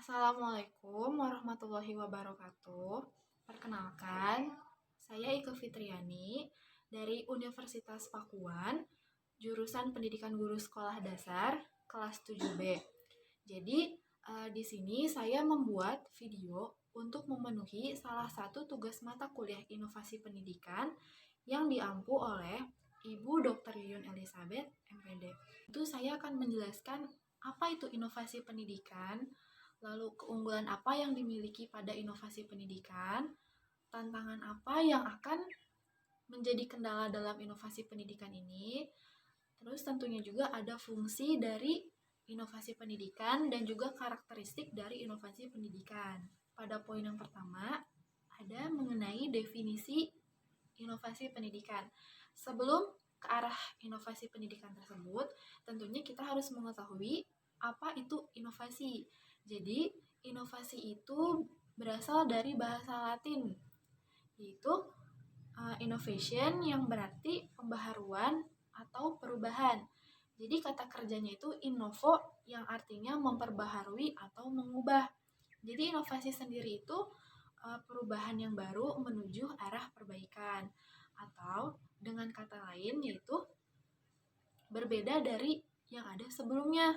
Assalamualaikum warahmatullahi wabarakatuh. Perkenalkan, saya Ike Fitriani dari Universitas Pakuan, jurusan Pendidikan Guru Sekolah Dasar, kelas 7B. Jadi, di sini saya membuat video untuk memenuhi salah satu tugas mata kuliah Inovasi Pendidikan yang diampu oleh Ibu Dr. Yuyun Elizabeth, MPD. Itu saya akan menjelaskan apa itu inovasi pendidikan, lalu keunggulan apa yang dimiliki pada inovasi pendidikan, tantangan apa yang akan menjadi kendala dalam inovasi pendidikan ini, terus tentunya juga ada fungsi dari inovasi pendidikan dan juga karakteristik dari inovasi pendidikan. Pada poin yang pertama, ada mengenai definisi inovasi pendidikan. Sebelum ke arah inovasi pendidikan tersebut, tentunya kita harus mengetahui apa itu inovasi. Jadi, inovasi itu berasal dari bahasa Latin, yaitu innovation yang berarti pembaharuan atau perubahan. Jadi kata kerjanya itu innovo yang artinya memperbaharui atau mengubah. Jadi inovasi sendiri itu perubahan yang baru menuju arah perbaikan, atau dengan kata lain yaitu berbeda dari yang ada sebelumnya,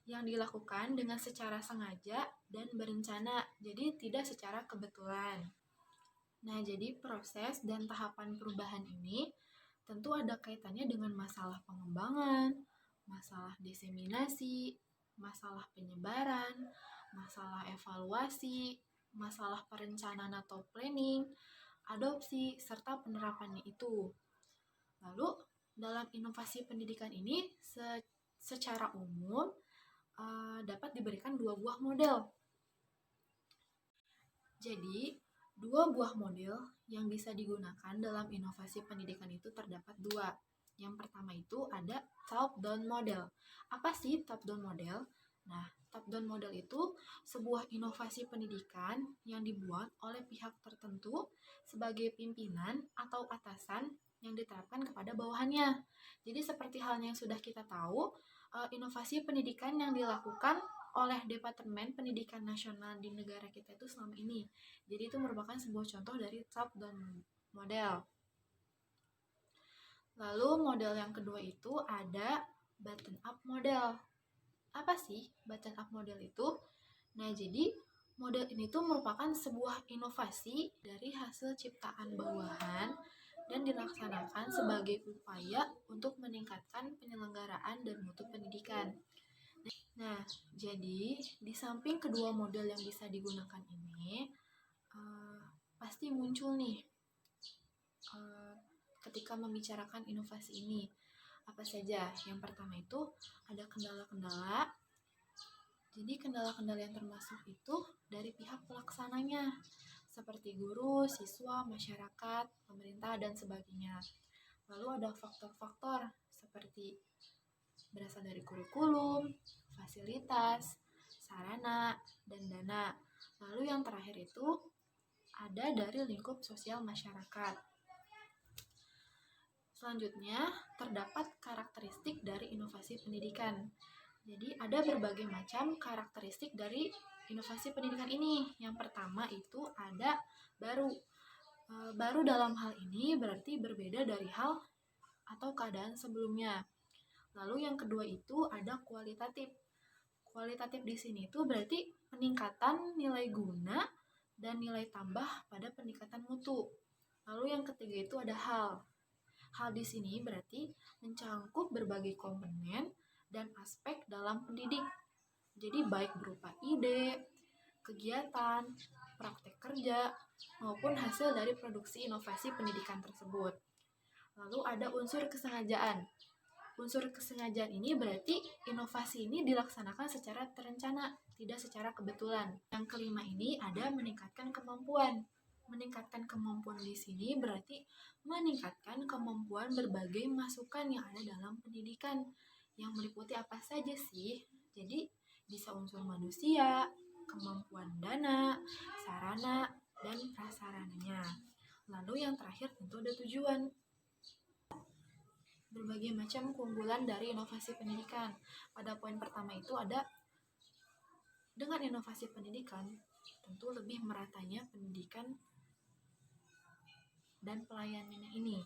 yang dilakukan dengan secara sengaja dan berencana, jadi tidak secara kebetulan. Nah, jadi proses dan tahapan perubahan ini tentu ada kaitannya dengan masalah pengembangan, masalah diseminasi, masalah penyebaran, masalah evaluasi, masalah perencanaan atau planning, adopsi, serta penerapannya itu. Lalu, dalam inovasi pendidikan ini secara umum dapat diberikan dua buah model. Jadi, dua buah model yang bisa digunakan dalam inovasi pendidikan itu terdapat dua. Yang pertama itu ada top-down model. Apa sih top-down model? Nah, top-down model itu sebuah inovasi pendidikan yang dibuat oleh pihak tertentu sebagai pimpinan atau atasan yang diterapkan kepada bawahannya. Jadi seperti halnya yang sudah kita tahu, inovasi pendidikan yang dilakukan oleh Departemen Pendidikan Nasional di negara kita itu selama ini. Jadi itu merupakan sebuah contoh dari top-down model. Lalu model yang kedua itu ada bottom-up model. Apa sih bottom-up model itu? Nah, jadi model ini tuh merupakan sebuah inovasi dari hasil ciptaan bawahan dan dilaksanakan sebagai upaya untuk meningkatkan penyelenggaraan dan mutu pendidikan. Nah, jadi di samping kedua model yang bisa digunakan ini, pasti muncul nih ketika membicarakan inovasi ini. Apa saja? Yang pertama itu ada kendala-kendala. Jadi kendala-kendala yang termasuk itu dari pihak pelaksananya, seperti guru, siswa, masyarakat, pemerintah, dan sebagainya. Lalu ada faktor-faktor seperti berasal dari kurikulum, fasilitas, sarana, dan dana. Lalu yang terakhir itu ada dari lingkup sosial masyarakat. Selanjutnya, terdapat karakteristik dari inovasi pendidikan. Jadi, ada berbagai macam karakteristik dari inovasi pendidikan ini. Yang pertama itu ada baru. Baru dalam hal ini berarti berbeda dari hal atau keadaan sebelumnya. Lalu yang kedua itu ada kualitatif. Kualitatif di sini itu berarti peningkatan nilai guna dan nilai tambah pada peningkatan mutu. Lalu yang ketiga itu ada hal. Hal di sini berarti mencangkup berbagai komponen dan aspek dalam pendidik. Jadi baik berupa ide, kegiatan, praktek kerja, maupun hasil dari produksi inovasi pendidikan tersebut. Lalu ada unsur kesengajaan. Unsur kesengajaan ini berarti inovasi ini dilaksanakan secara terencana, tidak secara kebetulan. Yang kelima ini ada meningkatkan kemampuan. Meningkatkan kemampuan di sini berarti meningkatkan kemampuan berbagai masukan yang ada dalam pendidikan. Yang meliputi apa saja sih? Jadi bisa unsur manusia, kemampuan dana, sarana, dan prasarananya. Lalu yang terakhir tentu ada tujuan. Berbagai macam keunggulan dari inovasi pendidikan. Pada poin pertama itu ada Dengan inovasi pendidikan, tentu lebih meratanya pendidikan dan pelayanannya ini.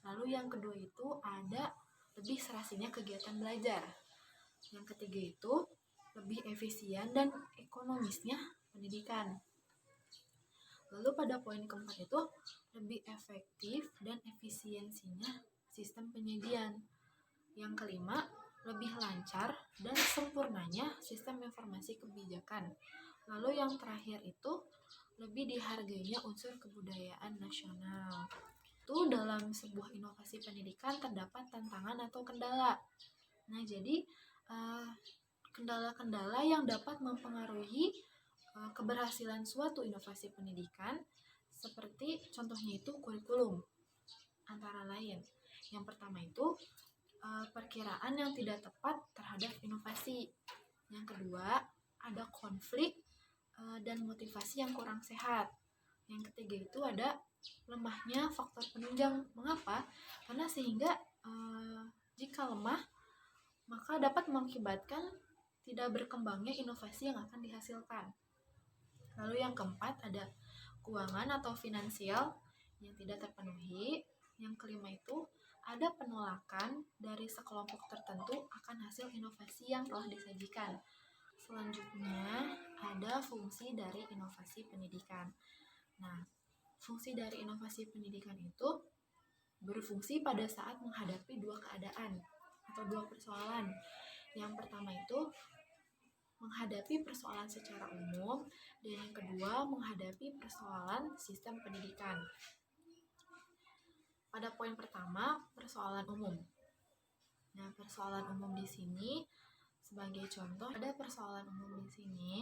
Lalu yang kedua itu ada lebih serasinya kegiatan belajar. Yang ketiga itu lebih efisien dan ekonomisnya pendidikan. Lalu pada poin keempat itu lebih efektif dan efisiensinya sistem penyajian. Yang kelima, lebih lancar dan sempurnanya sistem informasi kebijakan. Lalu yang terakhir itu lebih dihargainya unsur kebudayaan nasional. Itu dalam sebuah inovasi pendidikan terdapat tantangan atau kendala. Nah, jadi kendala-kendala yang dapat mempengaruhi keberhasilan suatu inovasi pendidikan seperti contohnya itu kurikulum antara lain. Yang pertama itu perkiraan yang tidak tepat terhadap inovasi. Yang kedua, ada konflik dan motivasi yang kurang sehat. Yang ketiga itu ada lemahnya faktor penunjang. Mengapa? Karena sehingga jika lemah, maka dapat mengakibatkan tidak berkembangnya inovasi yang akan dihasilkan. Lalu yang keempat ada keuangan atau finansial yang tidak terpenuhi. Yang kelima itu ada penolakan dari sekelompok tertentu akan hasil inovasi yang telah disajikan. Selanjutnya ada fungsi dari inovasi pendidikan. Nah, fungsi dari inovasi pendidikan itu berfungsi pada saat menghadapi dua keadaan atau dua persoalan. Yang pertama itu menghadapi persoalan secara umum, dan yang kedua menghadapi persoalan sistem pendidikan. Pada poin pertama, persoalan umum. Nah, persoalan umum di sini sebagai contoh ada persoalan umum di sini.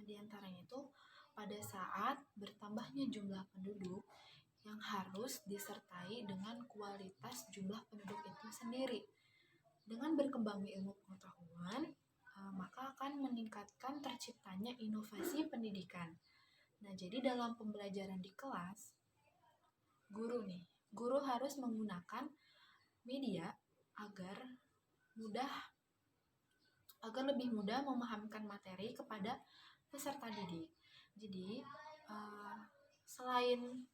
Di antaranya itu pada saat bertambahnya jumlah penduduk yang harus disertai dengan kualitas jumlah penduduk itu sendiri. Dengan berkembangnya ilmu pengetahuan, maka akan meningkatkan terciptanya inovasi pendidikan. Nah, jadi dalam pembelajaran di kelas, guru harus menggunakan media agar lebih mudah memahamkan materi kepada peserta didik. Jadi, selain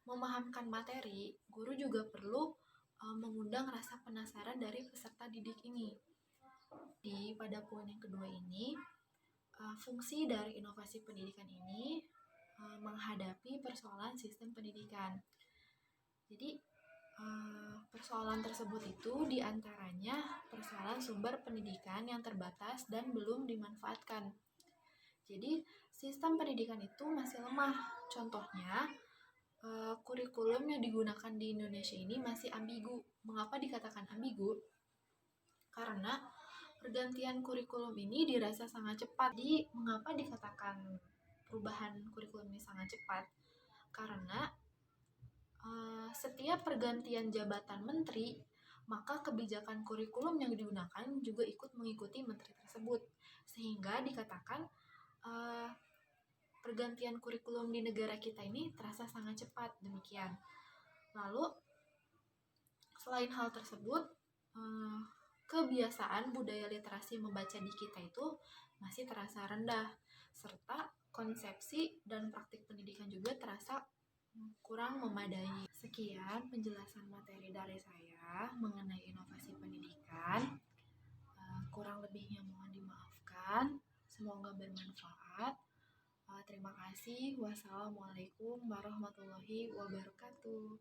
memahamkan materi, guru juga perlu mengundang rasa penasaran dari peserta didik ini. Pada poin yang kedua ini, fungsi dari inovasi pendidikan ini menghadapi persoalan sistem pendidikan. Jadi, persoalan tersebut itu diantaranya persoalan sumber pendidikan yang terbatas dan belum dimanfaatkan. Jadi, sistem pendidikan itu masih lemah. Contohnya, kurikulum yang digunakan di Indonesia ini masih ambigu. Mengapa dikatakan ambigu? Karena pergantian kurikulum ini dirasa sangat cepat. Jadi, mengapa dikatakan perubahan kurikulum ini sangat cepat? Karena setiap pergantian jabatan menteri, maka kebijakan kurikulum yang digunakan juga ikut mengikuti menteri tersebut. Sehingga dikatakan pergantian kurikulum di negara kita ini terasa sangat cepat, demikian. Lalu, selain hal tersebut, kebiasaan budaya literasi membaca di kita itu masih terasa rendah, serta konsepsi dan praktik pendidikan juga terasa kurang memadai. Sekian penjelasan materi dari saya mengenai inovasi pendidikan. Kurang lebihnya mohon dimaafkan. Semoga bermanfaat. Terima kasih. Wassalamualaikum warahmatullahi wabarakatuh.